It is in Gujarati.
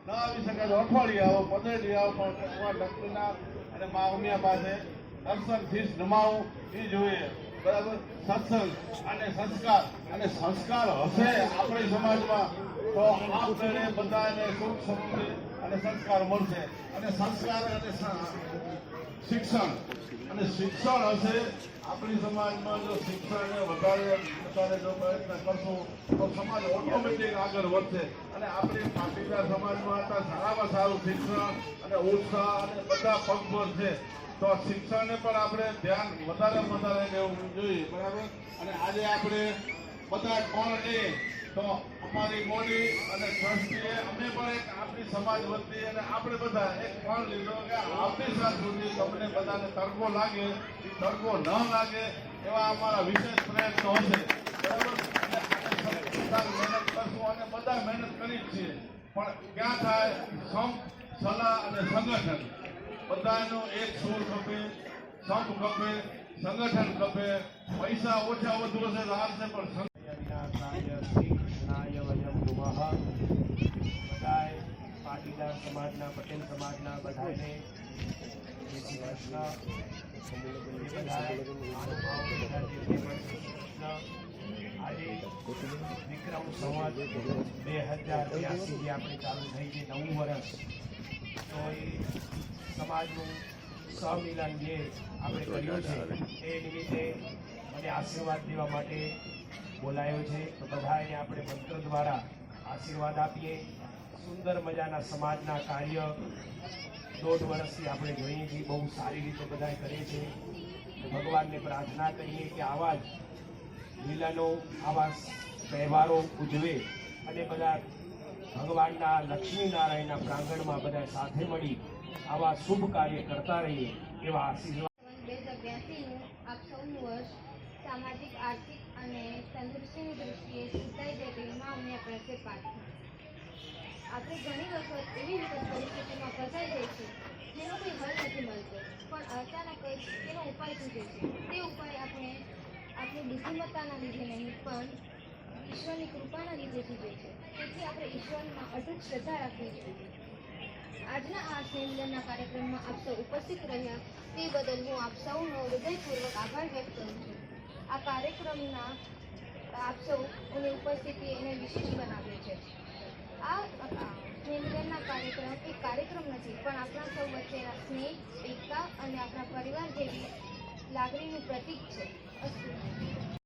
ન આવી શકે તો અઠવાડિયે આવો, 15 દી આવો, પણ લક્ષ્મીના અને મા ઉમિયા પાસે દર્શન શીશ નમાવું એ જોઈએ. બરાબર, સત્સંગ અને સંસ્કાર હશે આપણી સમાજમાં તો આપને બધાને સુખ સમૃદ્ધિ અને સંસ્કાર મળશે. અને સંસ્કાર અને શિક્ષણ હશે આપણી સમાજમાં. જો શિક્ષણને વધારે જો પ્રયત્ન કરશું તો સમાજ ઓટોમેટિક આગળ વધશે. અને આપણી પાટીદાર સમાજમાં હતા સારામાં સારું શિક્ષણ અને ઉત્સાહ અને બધા પગભર છે. તો શિક્ષણને પણ આપણે ધ્યાન વધારે લેવું જોઈએ. બરાબર, અને આજે આપણે બધા કોણ એ તો અમારી બોડી અને ટ્રસ્ટીએ અમે પણ એક આપણી સમાજ વતી અને આપણે બધા એક પણ લીધો કે આવતી સાલ સુધી તમને બધાને તડકો લાગે એ તડકો ન લાગે એવા અમારા વિશેષ પ્રયત્નો હશે. બરાબર, મહેનત કરશું અને બધા મહેનત કરી જ છીએ, પણ ક્યાં થાય સંપ, સલાહ અને સંગઠન બધાનો એક સુર ખપે, સંપ ખપે, સંગઠન ખપે. પૈસા ઓછા વધુ હશે તો હાલશે, પણ પાટીદાર સમાજના, પટેલ સમાજના બધાને આજે વિક્રમ સંવત 2082 જે આપણે ચાલુ થઈ છે 9 વર્ષ, તો એ સમાજનું સમિલન જે આપણે કર્યું છે એ નિમિત્તે મને આશીર્વાદ દેવા માટે બોલાયો છે. તો બધાને આપણે મંત્ર દ્વારા આશીર્વાદ આપીએ. સુંદર મજાના સમાજના કાર્ય 1.5 વર્ષથી આપણે જોઈએ છીએ, બહુ સારી રીતે બધા કરે છે. ભગવાનને પ્રાર્થના કરીએ કે આવા જ મિલનો, આવા તહેવારો ઉજવે અને બધા ભગવાનના લક્ષ્મીનારાયણના પ્રાંગણમાં બધા સાથે મળી આવા શુભ કાર્ય કરતા રહીએ એવા આશીર્વાદ. 2082નું આપ સૌનું વર્ષ સામાજિક, આર્થિક અને તંદુરસ્તીની દૃષ્ટિએ સિદ્ધાઈ જાય તેવી મા ઉમિયા પ્રત્યે પ્રાર્થના. આપણે ઘણી વખત એવી વિકટ પરિસ્થિતિમાં ફસાઈ જાય છે જેનો કોઈ હલ નથી મળતો, પણ અચાનક જ તેનો ઉપાય સૂચે છે. તે ઉપાય આપણે આપણી બુદ્ધિમત્તાના લીધે નહીં, પણ ઈશ્વરની કૃપાના લીધે સૂચે છે. તેથી આપણે ઈશ્વરમાં અટૂટ શ્રદ્ધા રાખવી જોઈએ. આજના આ સ્નેહમિલનના કાર્યક્રમમાં આપ સૌ ઉપસ્થિત રહ્યા તે બદલ હું આપ સૌનો હૃદયપૂર્વક આભાર વ્યક્ત કરું છું. આ કાર્યક્રમના આપ સૌની ઉપસ્થિતિ એને વિશેષ બનાવ્યો છે. આ સ્નેહમિલનના કાર્યક્રમ એક કાર્યક્રમ નથી, પણ આપણા સૌ વચ્ચેના સ્નેહ, એકતા અને આપણા પરિવાર જેવી લાગણીનું પ્રતીક છે.